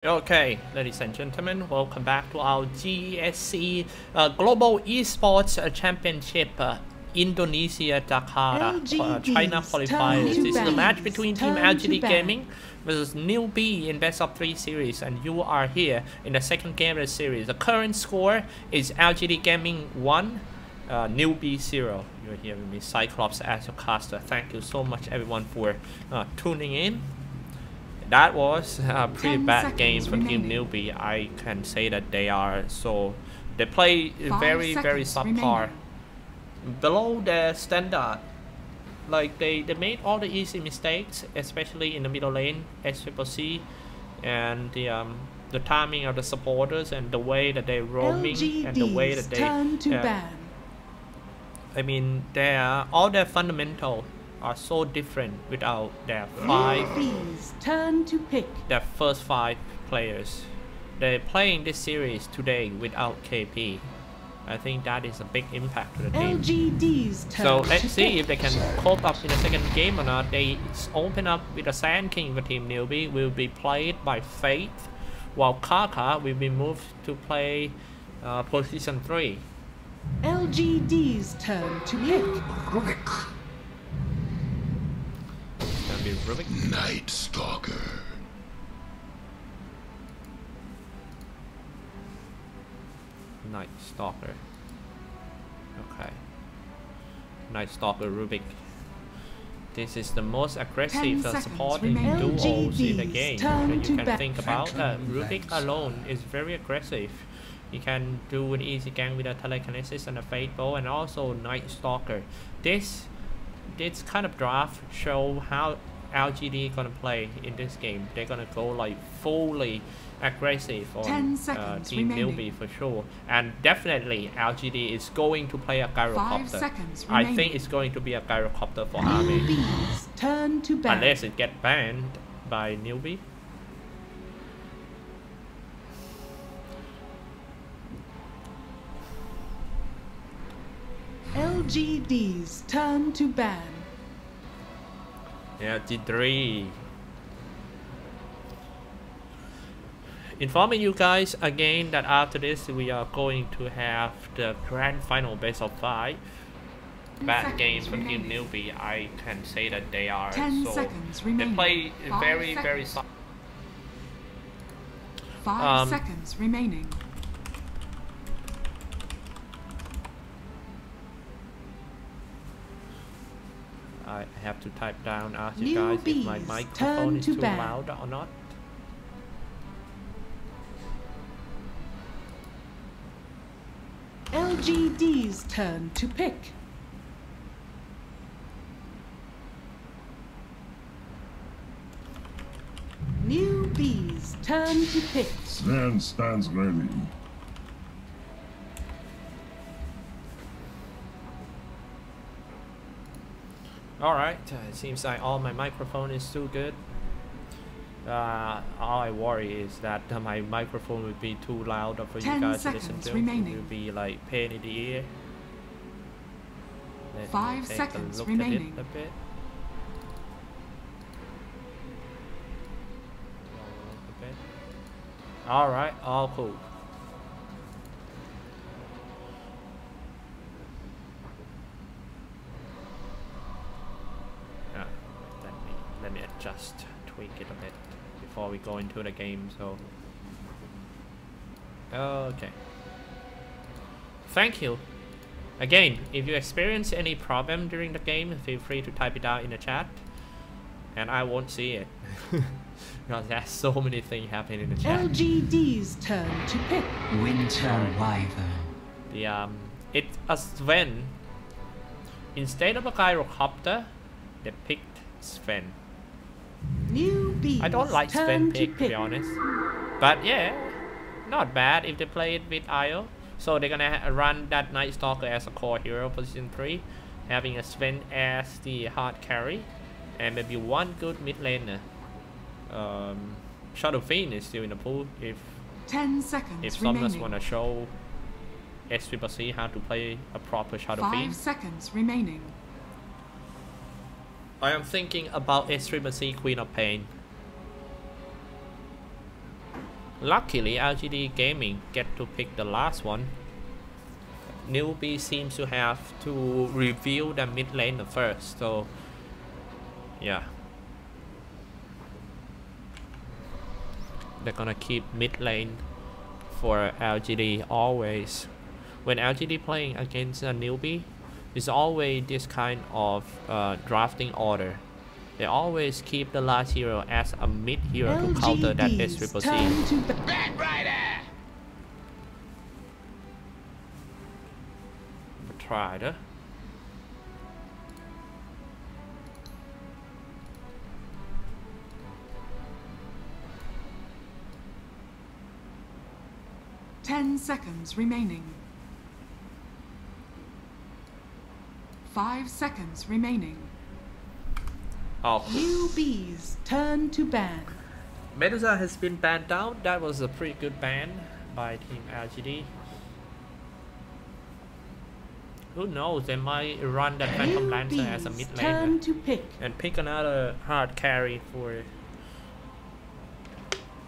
Okay, ladies and gentlemen, welcome back to our GESC Global Esports Championship Indonesia Jakarta China Qualifier. This is the match between Team LGD Gaming versus Newbee in best of 3 series, and you are here in the second game of the series. The current score is LGD Gaming 1, Newbee 0. You're here with me, Cyclops, as your caster. Thank you so much everyone for tuning in. That was a pretty bad game for Team Newbee. I can say that they play very subpar, below their standard. Like they made all the easy mistakes, especially in the middle lane, SCCC, and the timing of the supporters and the way that they're roaming LGD's and the way that they I mean, all their fundamentals are so different without their first 5 players. They're playing this series today without KP. I think that is a big impact to the team. LGD's turn. So let's see if they can cope up in the second game or not. They open up with a Sand King for Team Newbee, will be played by Faith, while Kaka will be moved to play position 3. LGD's turn to pick. Night Stalker. Night Stalker. Okay. Night Stalker Rubik. This is the most aggressive supporting duos in the game that you can think about. Rubik alone is very aggressive. You can do an easy gang with a telekinesis and a fate bow, and also Night Stalker. This kind of draft show how LGD gonna play in this game. They're gonna go like fully aggressive on Team Newbee for sure, and definitely LGD is going to play a gyrocopter. I think it's going to be a gyrocopter for Army, unless it gets banned by Newbee. LGD's turn to ban. Yeah, G3. Informing you guys again that after this we are going to have the grand final best of 5. Bad games for Team Newbee. I can say that they are they play very soft. 5 seconds remaining. I have to type down, ask you guys if my microphone is too loud or not. LGD's turn to pick. Newbee's turn to pick. Sand stands ready. Alright, it seems like all my microphone is still good. All I worry is that my microphone would be too loud for you guys to listen to. It will be like pain in the ear. Let 5 me take seconds a look remaining. at it a bit. Alright, all cool. Let me adjust, tweak it a bit before we go into the game. So okay, thank you again. If you experience any problem during the game, feel free to type it out in the chat and I won't see it because there's so many things happening in the chat. LGD's turn to pick. Winter Wyvern. It's a Sven. Instead of a gyrocopter, they picked Sven. I don't like Sven pick, to be honest, but yeah, not bad if they play it with IO. So they're gonna run that Night Stalker as a core hero, position 3, having a Sven as the hard carry, and maybe one good mid laner. Shadow Fiend is still in the pool if 10 seconds if someone wanna show SCCC how to play a proper Shadow Fiend. 5 seconds remaining. I am thinking about SCCC Queen of Pain. Luckily, LGD Gaming get to pick the last one. Newbee seems to have to reveal the mid lane first, so yeah. They're gonna keep mid lane for LGD always. When LGD playing against a newbie, it's always this kind of drafting order. They always keep the last hero as a mid hero to counter that SCCC. Tried. 10 seconds remaining. 5 seconds remaining. Oh. Newbees turn to ban. Medusa has been banned down. That was a pretty good ban by Team LGD. Who knows, they might run that Phantom Lancer as a mid laner and pick another hard carry for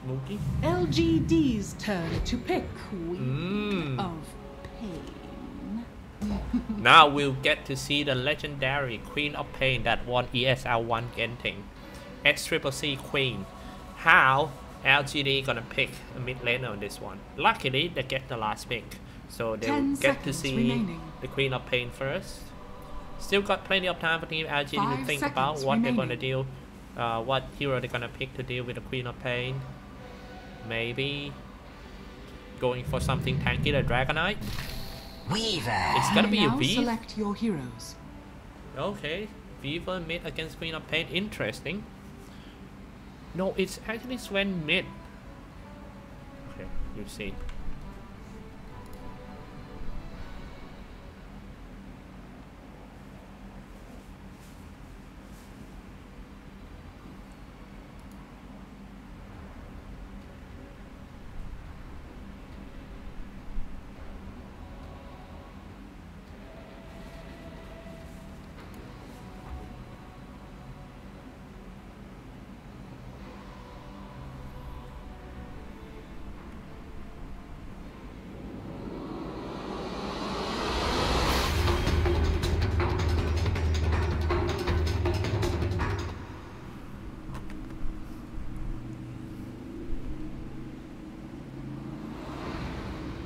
Mookie. LGD's turn to pick Queen of Pain. Now we'll get to see the legendary Queen of Pain that won ESL1 Genting. XCCC Queen. How LGD gonna pick a mid laner on this one? Luckily, they get the last pick. So they'll get to see the Queen of Pain first. Still got plenty of time for Team LGD to think about what they're gonna deal, what hero they're gonna pick to deal with the Queen of Pain. Maybe going for something tanky like Dragonite. Weaver. It's gonna be a now V. Select your heroes. Okay, Weaver mid against Queen of Pain. Interesting. No, it's actually Sven mid. Okay, you see.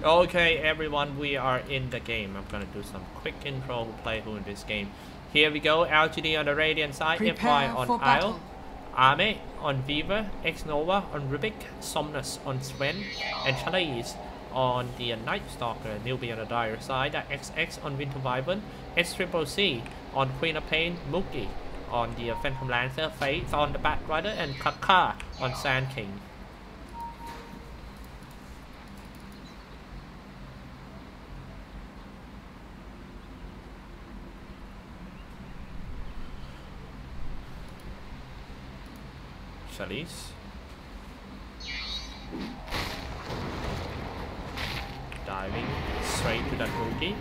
Okay, everyone, we are in the game. I'm gonna do some quick intro who play who in this game. Here we go. LGD on the Radiant side, FY on Isle, Arme on Weaver, X-Nova on Rubik, Somnus on Sven, and Charlize on the Night Stalker. Newbee on the Dire side, XX on Winter Wyvern, XCCC on Queen of Pain, Mookie on the Phantom Lancer, Faith on the Bat Rider, and Kaka on Sand King. Charlize. Diving straight to that Mookie.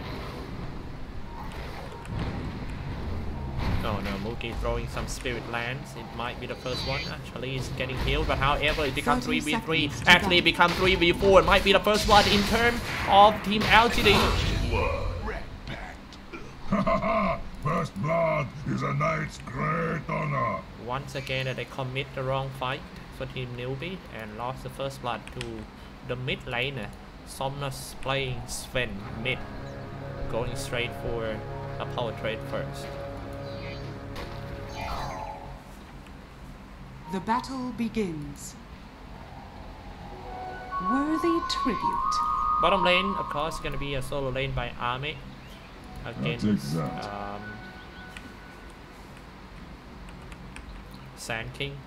Oh no, Mookie throwing some Spirit Lands. It might be the first one. Charlize getting healed, but however it becomes 3v3. Actually it becomes 3v4. It might be the first one in terms of Team LGD. First blood is a knight's great honor. Once again, they commit the wrong fight for Team Newbee and lost the first blood to the mid laner. Somnus playing Sven mid, going straight for a power trade first. The battle begins. Worthy tribute. Bottom lane, of course, going to be a solo lane by Arme against Sand King.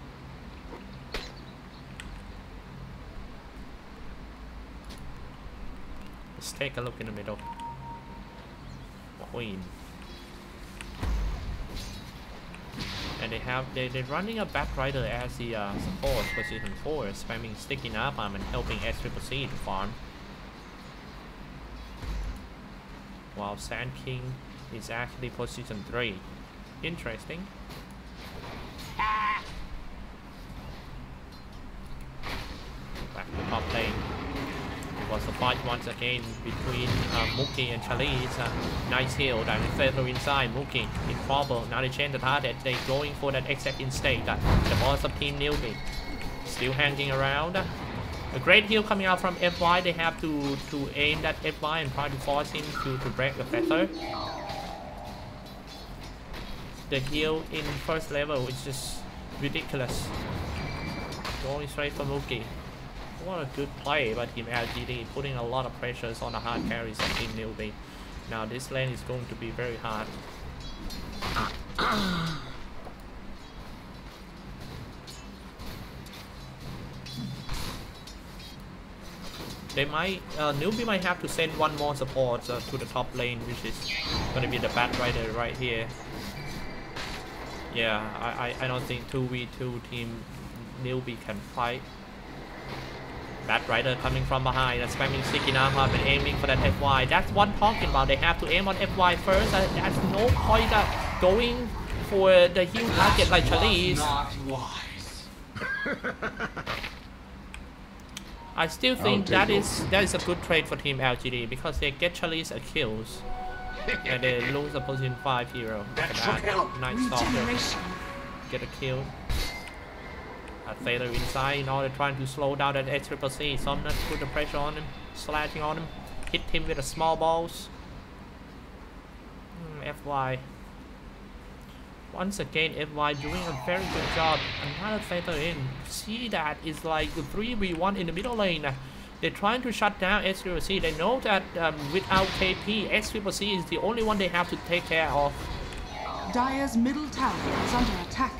Let's take a look in the middle. Queen. And they're running a Bat Rider as the support position 4, spamming sticky napalm and helping XCCC to farm. While Sand King is actually position 3. Interesting. Back to top There's a fight once again between Mookie and Charlize. Nice heal, that feather inside. Mookie in trouble. Now they change the target. They're going for that exact instate. The boss of Team Newbee still hanging around. A great heal coming out from FY. They have to aim that FY and try to force him to break the feather. The heal in first level is just ridiculous. Going straight for Mookie. What a good play by Team LGD, putting a lot of pressures on the hard carries of Team Newbee. Now this lane is going to be very hard. They might, Newbee might have to send one more support to the top lane, which is going to be the Bat Rider right here. Yeah, I don't think 2v2 Team Newbee can fight. Bat Rider coming from behind and spamming Sikinama and aiming for that FY. That's what I'm talking about. They have to aim on FY first. There's no point going for the heal target like Charlize. Not wise. I still think that is a good trade for Team LGD because they get Charlize a kills and they lose a position 5 hero. Nice Stalker. Get a kill. A Fader inside in order trying to slow down that XCCC. Sometimes put the pressure on him, slashing on him, hit him with the small balls. FY. Once again, FY doing a very good job. Another Fader in. See that is like 3v1 in the middle lane. They're trying to shut down XCCC. They know that without KP, XCCC is the only one they have to take care of. Dire's middle tower is under attack.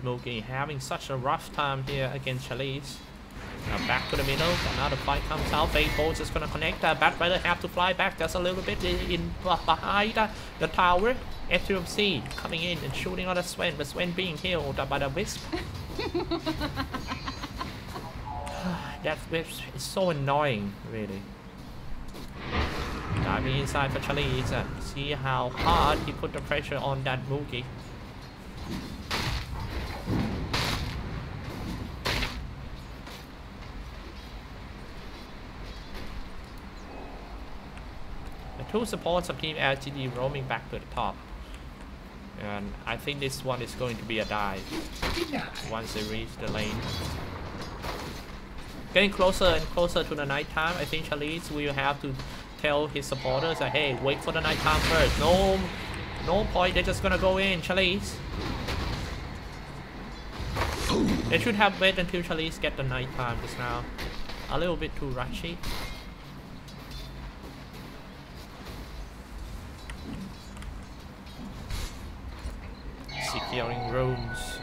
Mookie having such a rough time here against Charlize. Now back to the middle, another fight comes out. Fate Bolts is gonna connect. Bat Rider have to fly back just a little bit in behind the tower. XCCC coming in and shooting on the Sven, but Sven being healed by the Wisp. That Wisp is so annoying, really. Diving inside for Charlize. See how hard he put the pressure on that Mookie. Two supports of Team LGD roaming back to the top. And I think this one is going to be a dive once they reach the lane. Getting closer and closer to the night time, I think Charlize will have to tell his supporters that, hey, wait for the night time first. No point, they're just gonna go in, Charlize. They should have waited until Charlize get the night time just now. A little bit too rushy. Securing rooms.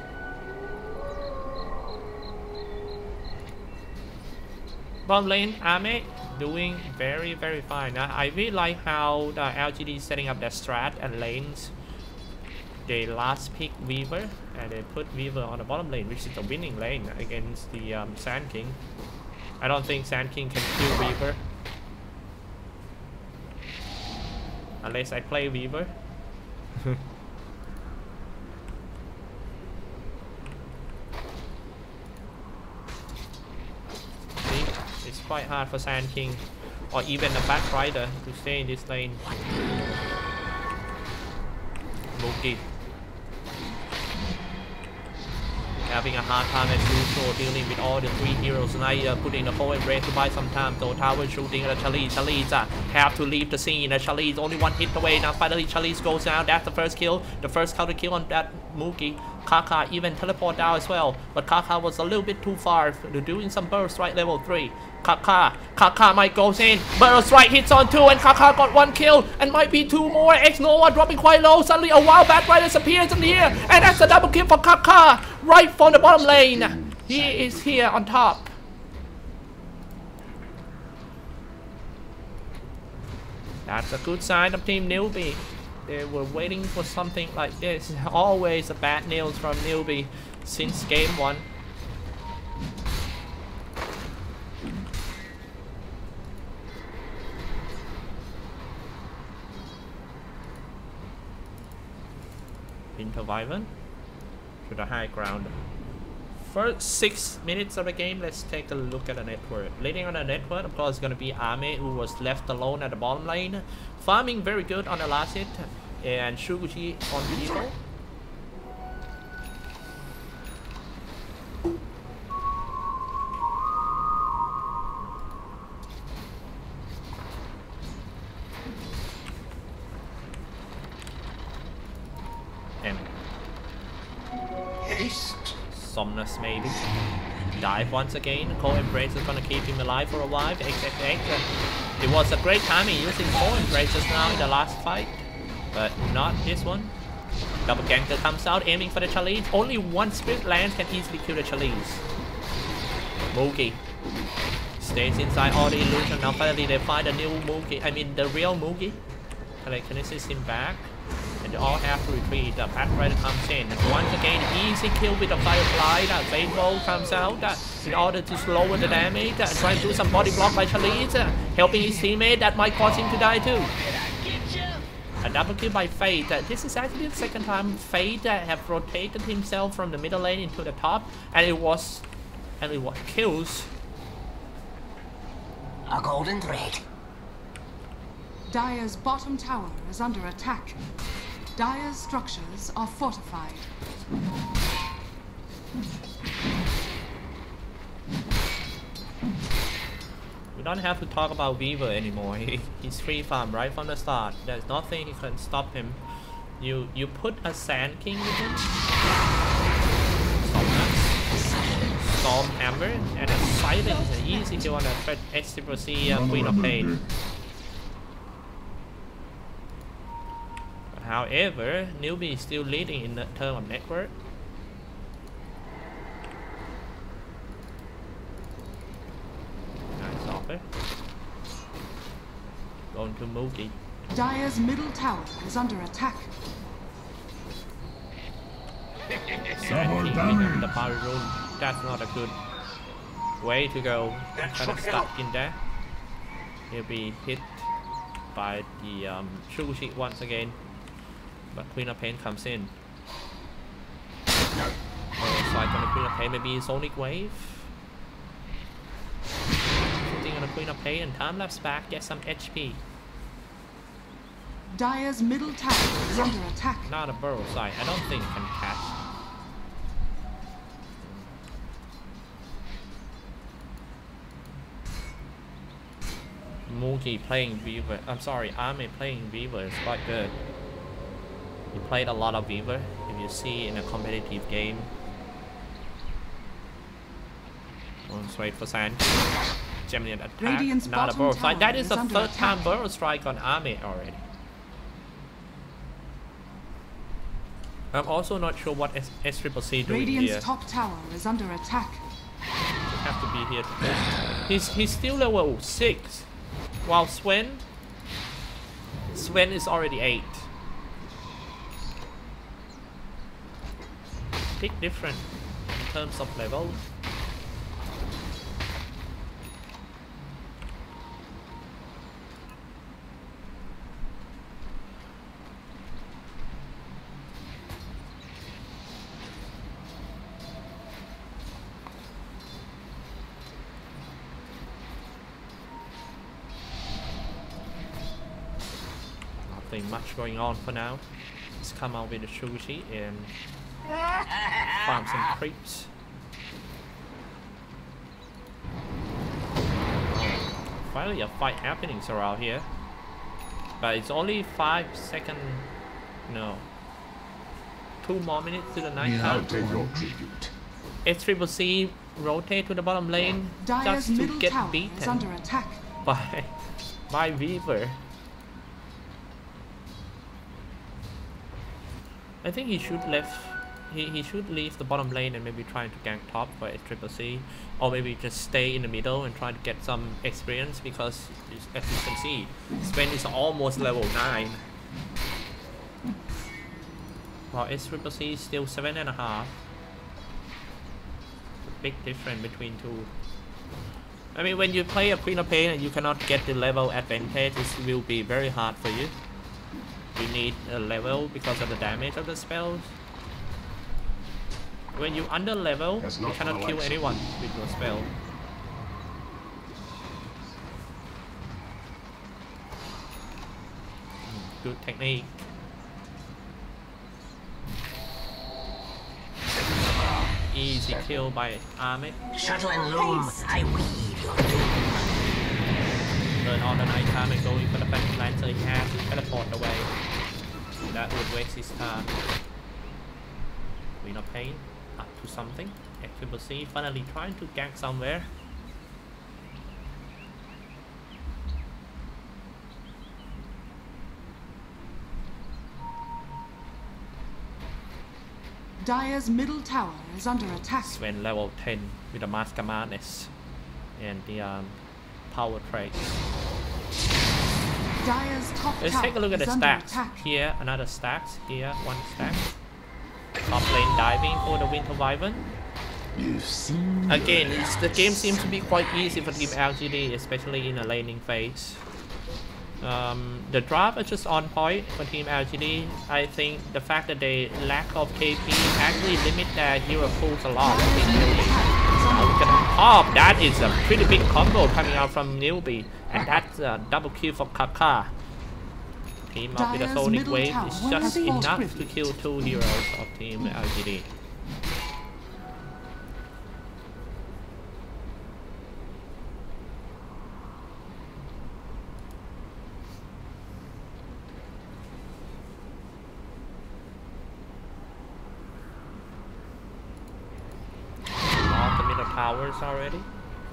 Bottom lane, Ame doing very fine. I really like how the LGD is setting up their strat and lanes. They last pick Weaver and they put Weaver on the bottom lane, which is the winning lane against the Sand King. I don't think Sand King can kill Weaver unless I play Weaver. It's quite hard for Sand King or even a Bat Rider to stay in this lane. Mookie having a hard time as usual dealing with all the 3 heroes tonight, putting the forward break to buy some time. So tower shooting at Charlize. Charlize have to leave the scene. Charlize only one hit away. Now finally Charlize goes down. That's the first kill. The first counter kill on that Mookie. Kaka even teleport down as well. But Kaka was a little bit too far. They're doing some burst right level 3. Kaka might goes in. Burst right hits on 2 and Kaka got 1 kill. And might be 2 more. X-Nova dropping quite low. Suddenly a wild Bat Rider appears in the air. And that's a double kill for Kaka. Right from the bottom lane. He is here on top. That's a good sign of Team Newbee. They were waiting for something like this. Always a bad news from Newbee since game 1. Interviven to the high ground. First 6 minutes of the game, let's take a look at the network. Leading on the network, of course, is going to be Ame, who was left alone at the bottom lane. Farming very good on the last hit, and Shuguchi on people. And Somnus maybe. Dive once again. Core Embrace is gonna keep him alive for a while. XXX. It was a great timing using Core Embrace just now in the last fight, but not this one. Double Ganker comes out aiming for the challenge. Only one Spirit Lance can easily kill the challenge. Mugi stays inside all the illusion. Now finally they find a new Mugi. I mean the real Mugi. Telekinesis him back. And they all have to retreat. The Pathfinder comes in. And once again, easy kill with the Firefly. That Fable comes out in order to slow the damage. And try to do some body block by Chalice. Helping his teammate. That might cause him to die too. A double kill by Fate. This is actually the second time Fate have rotated himself from the middle lane into the top. And it was kills. A golden thread. Dire's bottom tower is under attack. Dire's structures are fortified. We don't have to talk about Weaver anymore. He's free farm right from the start. There's nothing he can stop him. You put a Sand King with him. Storm Hammer and a Silence. An easy kill on that SCC Queen of Pain. However, Newbee is still leading in the term of network. Nice offer. Going to Mugi. Dire's middle tower is under attack. Double damage. The power room. That's not a good way to go. Kind of stuck in there. He'll be hit by the Shuguchi once again. But Queen of Pain comes in. Oh, side on the Queen of Pain, maybe Sonic Wave. Shooting on the Queen of Pain and time lapse back, get some HP. Dire's middle tower is under attack. Not a burrow side, I don't think can catch. Mugi playing Weaver. I'm sorry, Ame playing Weaver is quite good. He played a lot of Weaver, if you see in a competitive game. Going straight for Sand. Gemini attack, Radiant's not a burrow strike. That is the third attack. time burrow strike on Ame already. I'm also not sure what SCC doing Radiant's here. top tower is under attack. Have to be here to he's still level 6, while Sven is already 8. Big difference in terms of level. Nothing much going on for now. Let's come out with the Shuguchi and farm some creeps. Finally a fight happening around here. But it's only 5 seconds. No. 2 more minutes to the night time. SCC rotate to the bottom lane Dire's just to middle get tower is beaten under attack. by Weaver. I think he should he should leave the bottom lane and maybe try to gank top for SCC, or maybe just stay in the middle and try to get some experience, because as you can see, Sven is almost level 9. While SCC is still 7.5. Big difference between two. I mean, when you play a Queen of Pain and you cannot get the level advantage, it will be very hard for you. You need a level because of the damage of the spells. When you under level, you cannot kill anyone with your spell. Good technique. Easy kill by Army. Shuttle and loom, I weave your doom. Turn on the night time and going for the Phantom Lancer. He has to teleport away. That would waste his time. We're not paying up to something. XCCC finally trying to gang somewhere. Dire's middle tower is under attack. Sven level 10 with the Mask of Madness and the power traits. Dire's top Let's tower take a look at the is under stacks. attack. Here another stacks. Here one stack. Top lane diving for the Winter Wyvern. Again, the game seems to be quite easy for Team LGD, especially in the laning phase. The draft is just on point for Team LGD. I think the fact that they lack of KP actually limit their hero pools a lot. Look at the top. That is a pretty big combo coming out from Newbee, and that's a double kill for Kaka. Team up with a Sonic Wave is just enough to kill 2 heroes of Team LGD. Towers already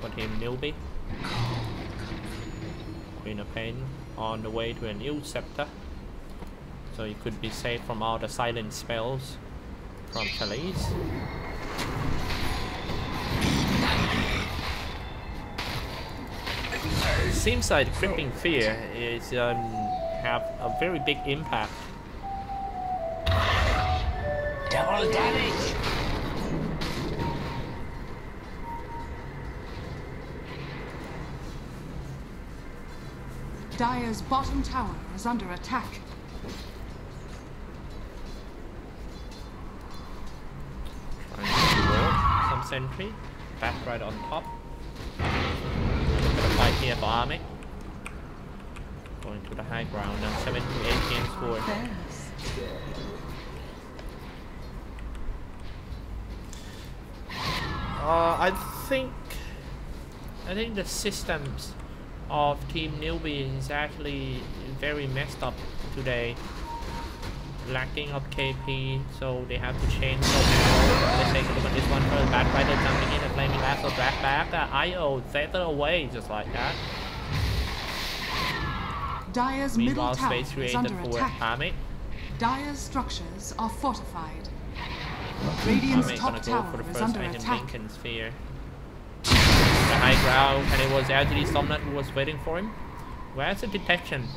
for Team Newbee. Queen of Pain on the way to a new scepter, so you could be safe from all the silent spells from Chalice. Seems like Crippling Fear is have a very big impact. Double damage. Dire's bottom tower is under attack. Trying to roll some sentry. Back right on top. Gonna fight here for Army. Going to the high ground now. 7 to 8 games score. I think the systems of Team Newbee is actually very messed up today. Lacking of KP, so they have to change somehow. Let's take a look at this one first. Bad Rider jumping in and flaming lasso drag back. IO feather away just like that. Dire's Meanwhile, middle tower space is created under for attack. Army. Dire's structures are fortified. Radiant's Army top gonna go tower for the is first under item attack. Lincoln Sphere. The high ground, and it was LGD Somnat who was waiting for him. Where's the detection?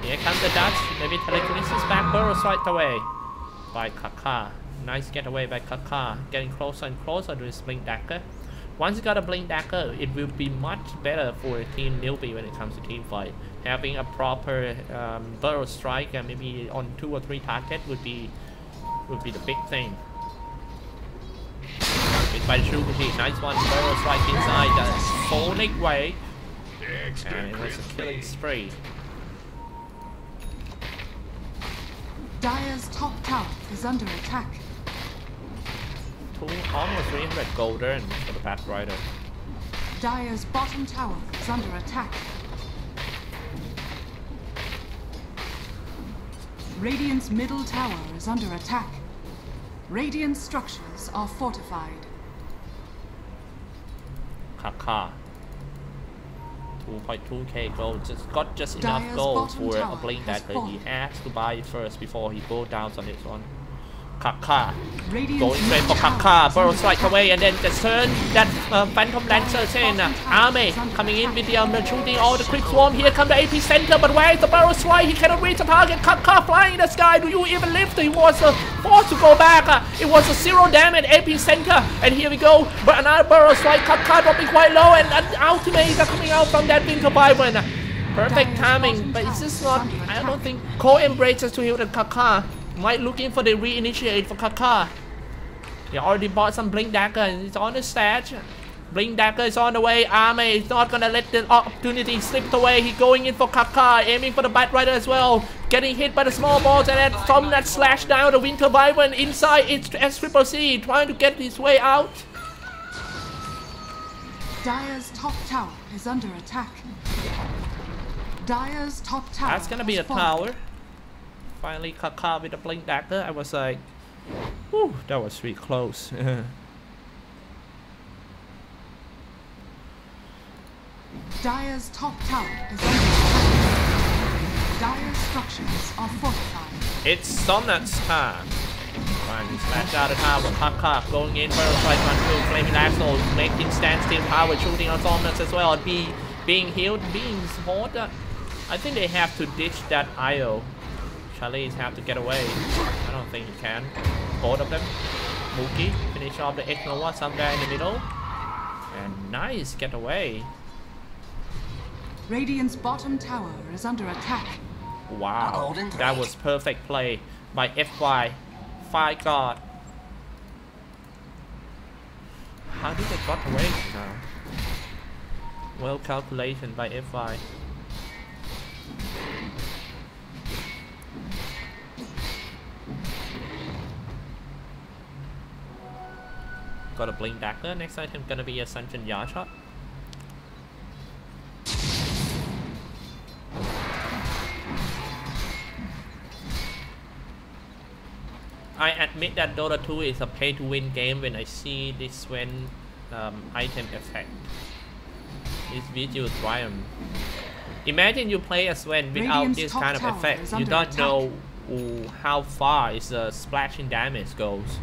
Here comes the Dutch. Maybe telekinesis back burrows right away by Kaka. Nice getaway by Kaka. Getting closer and closer to his Blink Dagger. Once you got a Blink Dagger, it will be much better for Team Newbee when it comes to team fight. Having a proper burrow strike and maybe on 2 or 3 targets would be the big thing. By the Shukuchi, nice one, burrow strike inside the Sonic Wave, and it was a killing spree. Dire's top tower is under attack. Almost 300 gold earned for the Bad Rider. Dire's bottom tower is under attack. Radiant's middle tower is under attack. Radiant structures are fortified. Kaka. 2.2k gold, just enough Dire's gold bottom for a tower Blink has Dagger. fallen. He has to buy it first before he goes down on this one. Kaka. Radiant's Going straight for middle tower Kaka, is burrow under strike attack. away and then just turn that Phantom Lancer in. Army coming in with the shooting all the quick swarm. Here come the AP center, but where is the burrow strike? He cannot reach the target. Kaka flying in the sky. Do you even lift? He was forced to go back. It was a 0 damage AP center, and here we go. But another burrow strike. Kaka dropping quite low, and an ultimate coming out from that Winter Wyvern. Perfect timing, but it's just not. I don't think Cole embraces to heal the Kaka. Might looking for the reinitiate for Kaka. He already bought some Blink Dagger and it's on the stage. Blink Dagger is on the way. Army is not gonna let the opportunity slip away. He's going in for Kaka, aiming for the Bat Rider as well. Getting hit by the small balls and then from that slash down the Winter Wyvern inside it's SCCC trying to get his way out. Dire's top tower is under attack. Dire's top tower. That's gonna be a tower. Finally Kaka with the Blink Dagger. I was like, whew, that was really close. Dire's top tower is under attack. Dire's structures are fortified. It's Somnat's time. Finally smash out the tower. Kaka going in for a fight run through Flaming Axle, making standstill power, shooting on Somnats as well. Being healed, being supported. I think they have to ditch that IO. Charlie's have to get away. I don't think he can. Both of them. Mookie finish off the X-Nova somewhere in the middle. And nice get away. Radiant's bottom tower is under attack. Wow, that was perfect play by FY. Fire God. How did they got away now? Well calculation by FY. Got a Blink Dagger. Next item gonna be a Ascension Yard Shot. I admit that Dota 2 is a pay-to-win game when I see this Sven item effect. This visual triumph. Imagine you play a Sven without this kind of effect. You don't know how far is the splashing damage goes.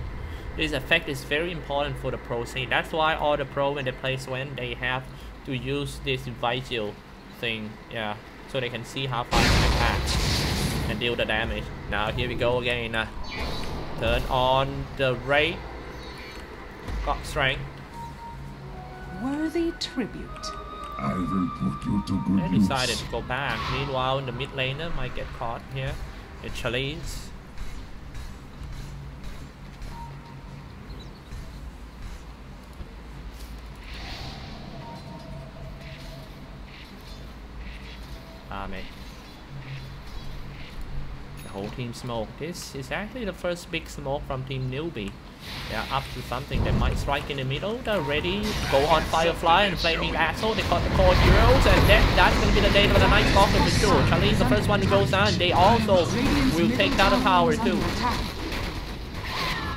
This effect is very important for the pro scene. That's why all the pro when they play Sven, they have to use this visual thing, yeah, so they can see how far they can attack and deal the damage. Now here we go again. Turn on the raid. Got strength. Worthy tribute. I will put you to good They use. decided to go back. Meanwhile, the mid laner might get caught here. It's Charlize. Army. The whole team smoke. This is actually the first big smoke from team Newbee. They are up to something. They might strike in the middle. They're ready to go on Firefly and Flaming Asshole. They got the core heroes and that's going to be the day of the night blocker for sure. Charlie's the first one who goes down. They also will take down the tower too.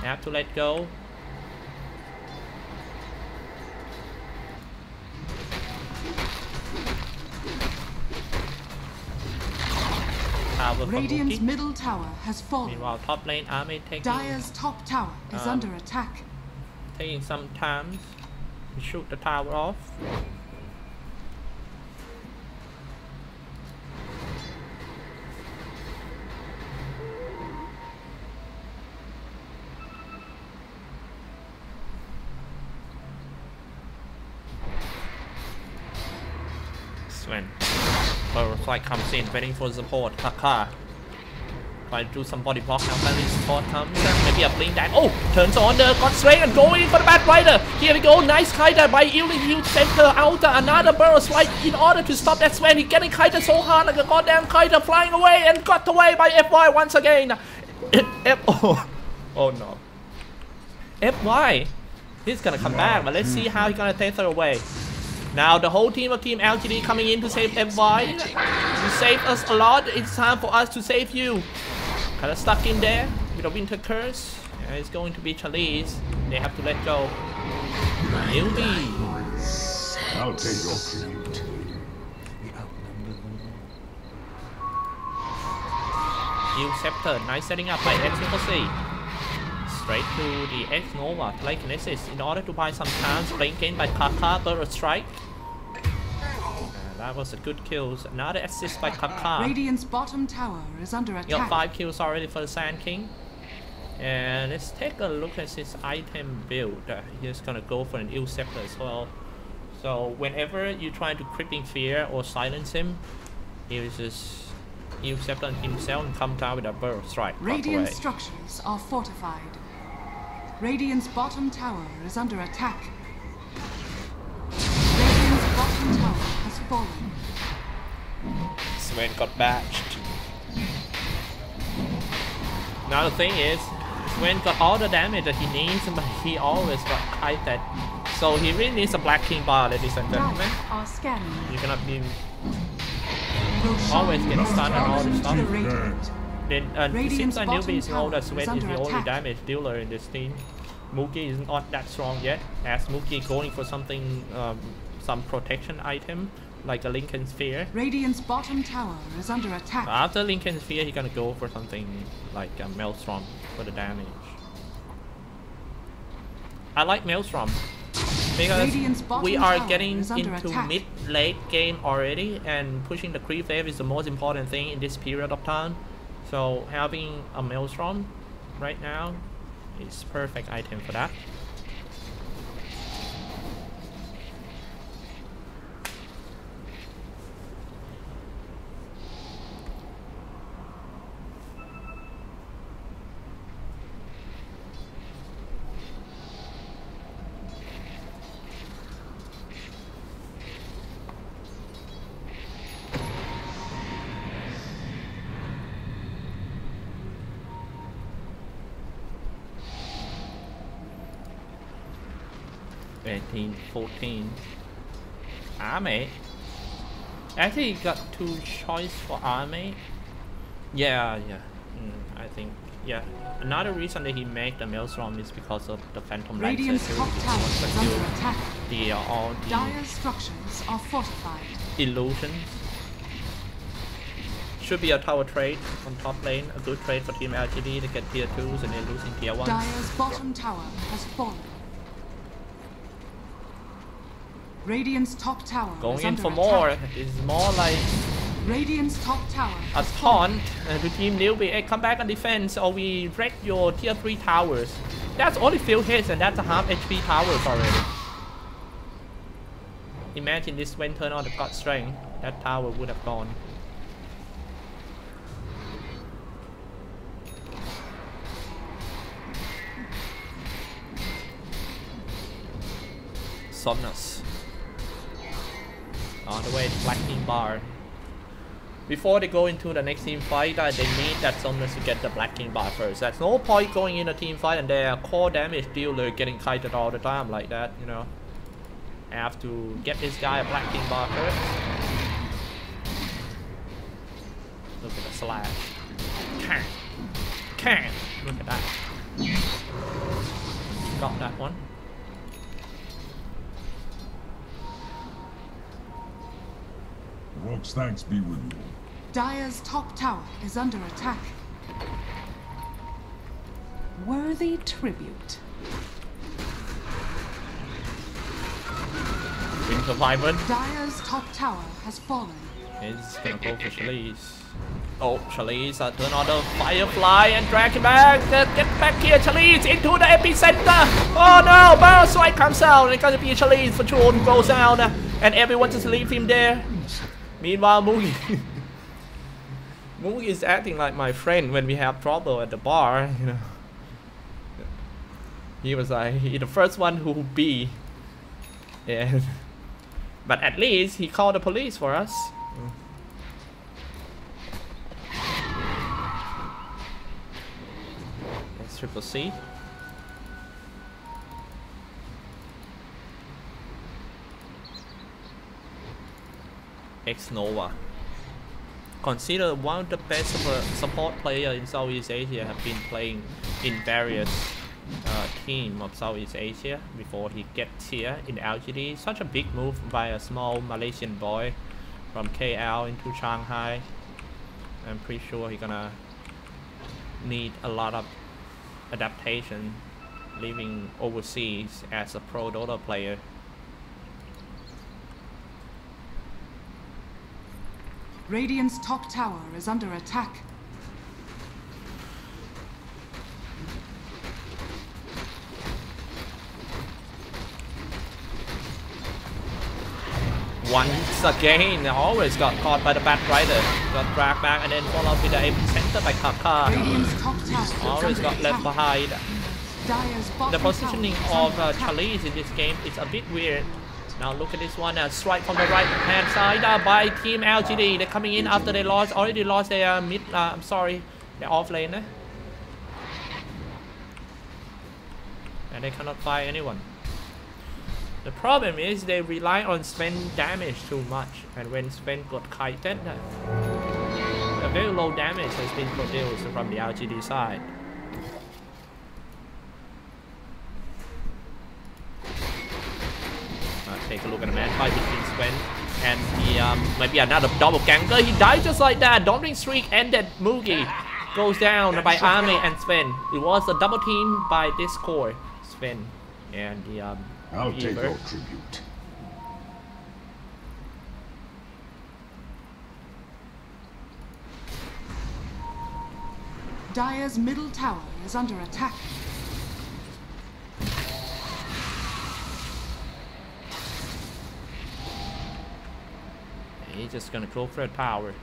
Have to let go. Radiant's middle tower has fallen. Meanwhile, top lane army taking Dire's top tower is under attack. Taking some time to shoot the tower off. Sven. Like comes in, waiting for support. Kaka. Try to do some body block now. Finally, support comes. Maybe a Blink Dagger. Oh, turns on the God Straight and going in for the Bat Rider. Here we go. Nice Kaita by yielding huge center out. Another Burrow Strike in order to stop that Sven. He's getting Kaita so hard like a goddamn Kaita flying away and got away by FY once again. Oh no. FY. He's gonna come back, but let's see how he's gonna take her away. Now the whole team of Team LGD coming in to save FY. You saved us a lot. It's time for us to save you. Kind of stuck in there with a Winter Curse. Yeah, it's going to be Charlize. They have to let go. Newbee. I'll take your tribute. New Scepter. Nice setting up by XCC. Straight to the X-Nova. Telekinesis in order to buy some time. Blinking by Kaka. Burrow Strike. That was a good kill. Another assist by Kaka. Radiant's bottom tower is under attack. Got 5 kills already for the Sand King. And let's take a look at his item build. He's gonna go for an Ill Scepter as well. So whenever you try to Crippling Fear or silence him, he uses Ill Scepter himself and come down with a Burrow Strike. Radiant structures are fortified. Radiant's bottom tower is under attack. Radiant's bottom tower has fallen. Sven got batched. Now the thing is, Sven got all the damage that he needs, but he always got kited. So he really needs a Black King bar, ladies and gentlemen. Are scanning. You cannot be always get stunned and all this stuff. Then it seems like Newbee know that Sven is the only damage dealer in this team. Mookie is not that strong yet, as Mookie going for something, some protection item like a Lincoln Sphere. Radiant's bottom tower is under attack. After Lincoln Sphere, he's gonna go for something like a Maelstrom for the damage. I like Maelstrom because we are getting into mid-late game already, and pushing the creep wave is the most important thing in this period of time. So having a Maelstrom right now is perfect item for that. Eighteen, 14. Army. Actually, got two choice for army. Yeah. I think Another reason that he made the Maelstrom is because of the Phantom Lancer. Top tower is under attack. All the Dire structures are fortified. illusions. Should be a tower trade on top lane, a good trade for team LGD to get tier 2s and then losing tier 1s. Dire's bottom tower has fallen. Radiant's top tower Going is in under for attack. more. It's more like Radiant's top tower a has fallen. taunt to team Newbee. Hey, come back on defense or we wreck your tier 3 towers. That's only few hits and that's a half HP towers already. Imagine this when turn on the God Strength. That tower would have gone. Somnus. On the way to Black King Bar. Before they go into the next team fight, they need that Somnus to get the Black King Bar first. There's no point going in a team fight and their core damage dealer getting kited all the time like that, you know. I have to get this guy a Black King Bar first. Look at the slash. Can. Look at that. Got that one. Rogue's thanks be with you. Dire's top tower is under attack. Worthy tribute. Winter Wyvern. Dire's top tower has fallen. He's gonna go for Chalice. Oh, Chalice, turn on the Firefly and drag it back. Get back here, Chalice, into the epicenter. Oh no, Burst Strike comes out. It's gonna be Chalice for sure who goes down. And everyone just leave him there. Meanwhile, Moogie. Moogie is acting like my friend when we have trouble at the bar, you know. He was like, he's the first one who be. Yeah. But at least he called the police for us. Let's triple C. X Nova. Considered one of the best support players in Southeast Asia, have been playing in various teams of Southeast Asia before he gets here in LGD. Such a big move by a small Malaysian boy from KL into Shanghai. I'm pretty sure he's gonna need a lot of adaptation living overseas as a pro Dota player. Radiant's top tower is under attack. Once again, I always got caught by the Batrider. Got dragged back and then followed with the epicenter by Kaka. Radiant's top tower is Always under got left attack. behind. Dire's bottom The positioning tower is of under attack. Charlize in this game is a bit weird. Now look at this one, strike from the right hand side by Team LGD. They're coming in after they already lost their mid, I'm sorry, their off lane. And they cannot fight anyone. The problem is they rely on Sven damage too much, and when Sven got kited, a very low damage has been produced from the LGD side. Take a look at the man fight between Sven and the maybe another double ganker. He died just like that. Dominating streak ended. Mugi goes down by Arme and Sven. It was a double team by this core, Sven and the I'll take Eber. your tribute. Dire's middle tower is under attack. He's just gonna go for a tower.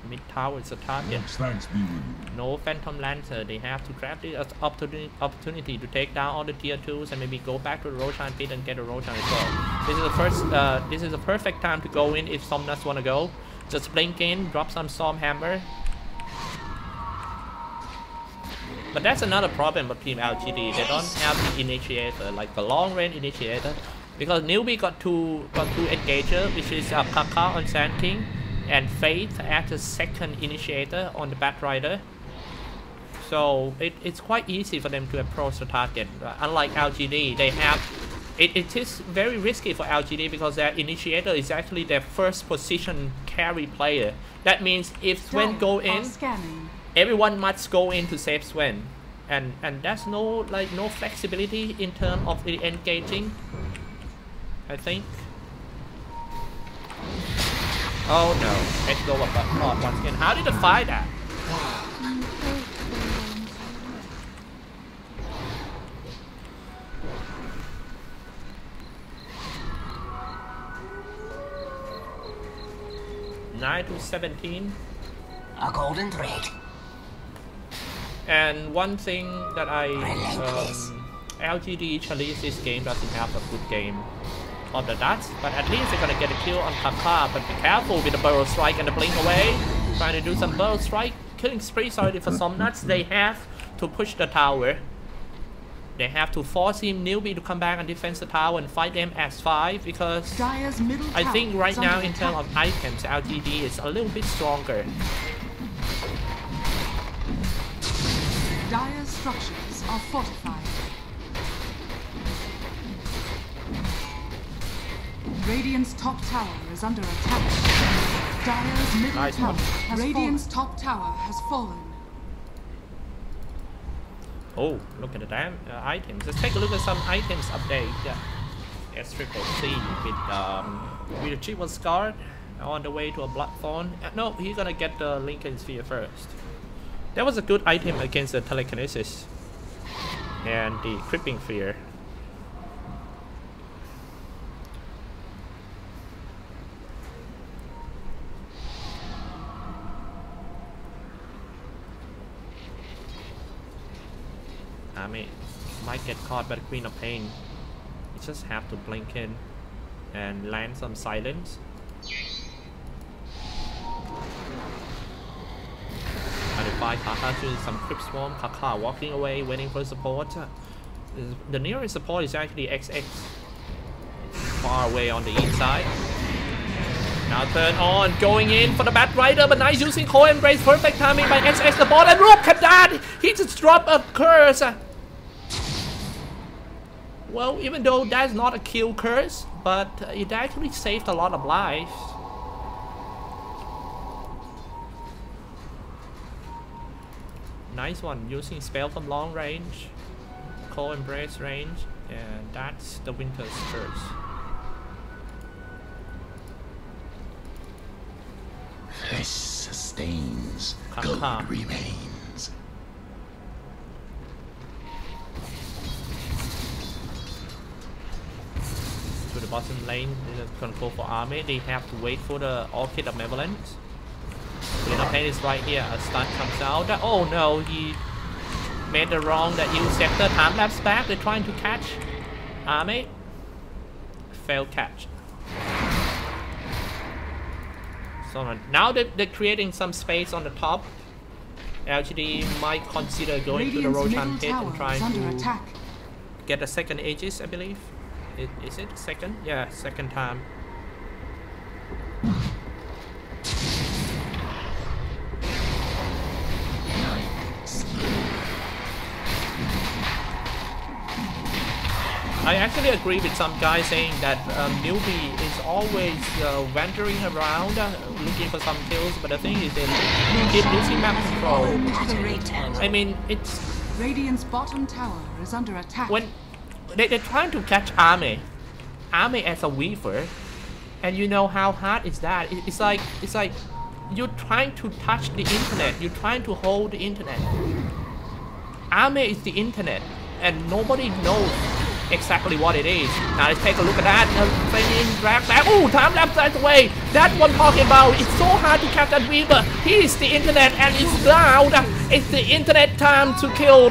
Mid tower is a target. Thanks be with you. No Phantom Lancer. They have to grab the opportunity to take down all the tier 2s and maybe go back to the Roshan pit and get a Roshan as well. This is the first. This is the perfect time to go in if Somnus wanna go. Just blink in, drop some Storm Hammer. But that's another problem with Team LGD. They don't have the initiator, like the long range initiator, because Newbee got two engager, which is Kaka on Sand King and Faith as the second initiator on the Batrider. So it's quite easy for them to approach the target. Unlike LGD, they have it is very risky for LGD because their initiator is actually their first position carry player. That means if Sven go in, everyone must go in to save Sven, and there's no flexibility in terms of the engaging, I think. Oh no, let's go up once again. How did they fight that? Nine to 17. A golden thread. And one thing that LGD Charlize this game doesn't have a good game on the dots, but at least they're gonna get a kill on Kaka. But be careful with the Burrow Strike and the blink away. Trying to do some Burrow Strike. Killing spree already for some nuts. They have to push the tower. They have to force him, Newbee, to come back and defend the tower and fight them as 5 because I think right now in terms of items, LGD is a little bit stronger. Dire's structures are fortified. Radiant's top tower is under attack. Dire's middle tower has Radiant's top tower has fallen. Oh, look at the damn items. Let's take a look at some items update. S-Triple-C with a triple scar on the way to a Bloodthorn. No, he's gonna get the Lincoln Sphere first. That was a good item against the Telekinesis and the Crippling Fear. I mean, might get caught by the Queen of Pain. You just have to blink in and land some silence. By Kaka to some Crypt Swarm. Kaka walking away, waiting for support. The nearest support is actually XX. It's far away on the inside. Now turn on, going in for the Batrider, but nice using Core Embrace. Perfect timing by XX the ball, and look at that! He just dropped a curse. Well, even though that's not a kill curse, but it actually saved a lot of lives. Nice one, using spell from long range, Core Embrace range, and that's the Winter's Curse. Flesh sustains, Kaka. gold remains. To the bottom lane, they're gonna go for army. They have to wait for the Orchid of Malevolence. Queen of Pain is right here. A stun comes out. Oh no, he made the wrong that you sector. Time lapse back. They're trying to catch Army. Failed catch. So now they're creating some space on the top. LGD might consider going to the Roshan pit and trying to get a second Aegis, I believe. Is it second? Yeah, second time. I actually agree with some guys saying that Newbee is always wandering around looking for some kills, but the thing is they keep losing map control. I mean, it's... Radiant's bottom tower is under attack. When they're trying to catch Army as a weaver, and you know how hard is that? It's like you're trying to touch the internet, you're trying to hold the internet. Army is the internet, and nobody knows exactly what it is. Now let's take a look at that. Flaming drag back. Oh, time lapse right away. That's what I'm talking about. It's so hard to catch that weaver. He's the internet and it's loud. It's the internet time to kill.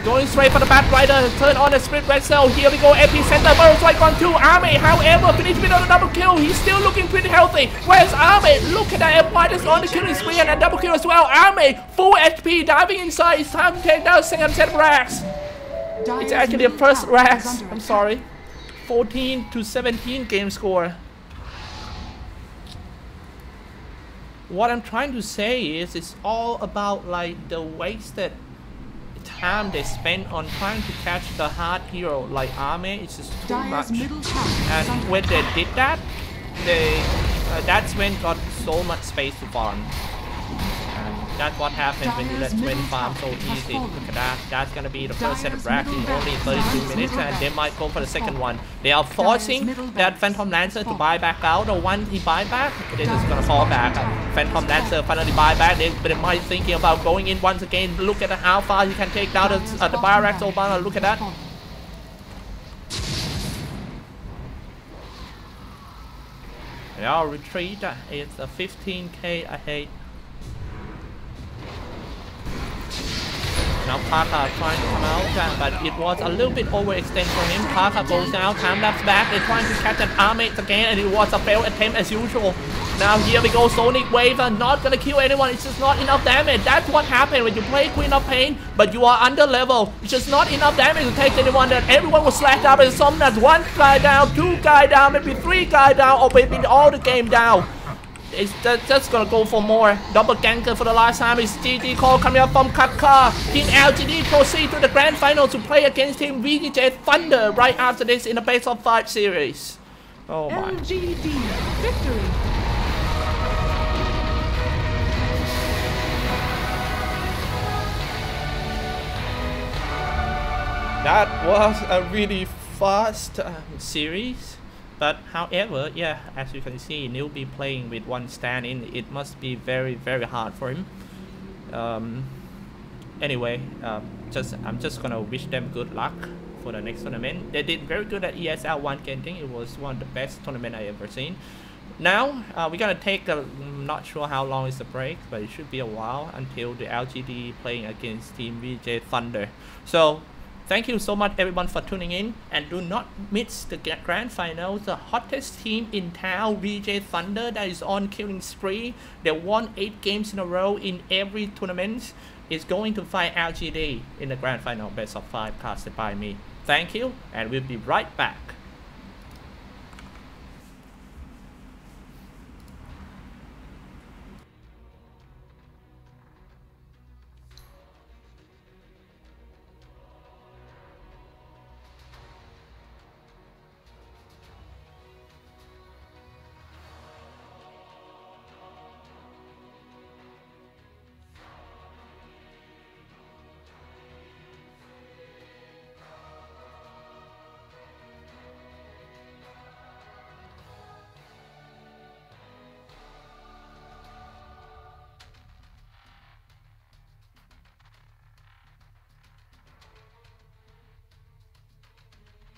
Going straight for the Batrider. Turn on the split red cell. Here we go. Epicenter. Burst right on two. Army, however, finished with a double kill. He's still looking pretty healthy. Where's Army? Look at that. F5 on the killing spree and a double kill as well. Army, full HP, diving inside. It's time to take down second set of racks. It's actually a first racks. I'm sorry. 14-17 game score. What I'm trying to say is it's all about like the wasted time they spend on trying to catch the hard hero like Army. It's just too much. And when they did that, they that's when got so much space to farm. And that's what happens when you let Twin farm so easy. Look at that. That's gonna be the first set of racks in only 32 minutes, and they might go for the second one. They are forcing that Phantom Lancer to buy back out, or once he buy back, they're just gonna fall back. Phantom Lancer finally buy back. They might thinking about going in once again. Look at how far you can take down the Barracks Obama. Look at that. They are retreat. It's a 15k ahead. Now Parker trying to come out, but it was a little bit overextended for him. Parker goes down, time lapse back. They're trying to catch an Army again, and it was a failed attempt as usual. Now here we go, Sonic Wave, not gonna kill anyone. It's just not enough damage. That's what happened when you play Queen of Pain, but you are under level. It's just not enough damage to take anyone. That everyone was slashed out, and some that's one guy down, two guy down, maybe three guy down, or maybe all the game down. It's just gonna go for more. Double ganker for the last time. It's GG call coming up from Qatar. Team LGD proceed to the grand final to play against Team VJ Thunder right after this in the best of 5 series. Oh my. LGD victory. That was a really fast series. But however, yeah, as you can see, Newbee playing with one stand in, it must be very, very hard for him. Anyway, I'm just gonna wish them good luck for the next tournament. They did very good at ESL 1 Genting. It was one of the best tournament I ever seen. Now, we're gonna take a, not sure how long is the break, but it should be a while until the LGD playing against Team VJ Thunder. So, thank you so much everyone for tuning in, and do not miss the grand finals. The hottest team in town, VJ Thunder, that is on killing spree. They won 8 games in a row in every tournament, is going to fight LGD in the grand final best of 5 casted by me. Thank you, and we'll be right back.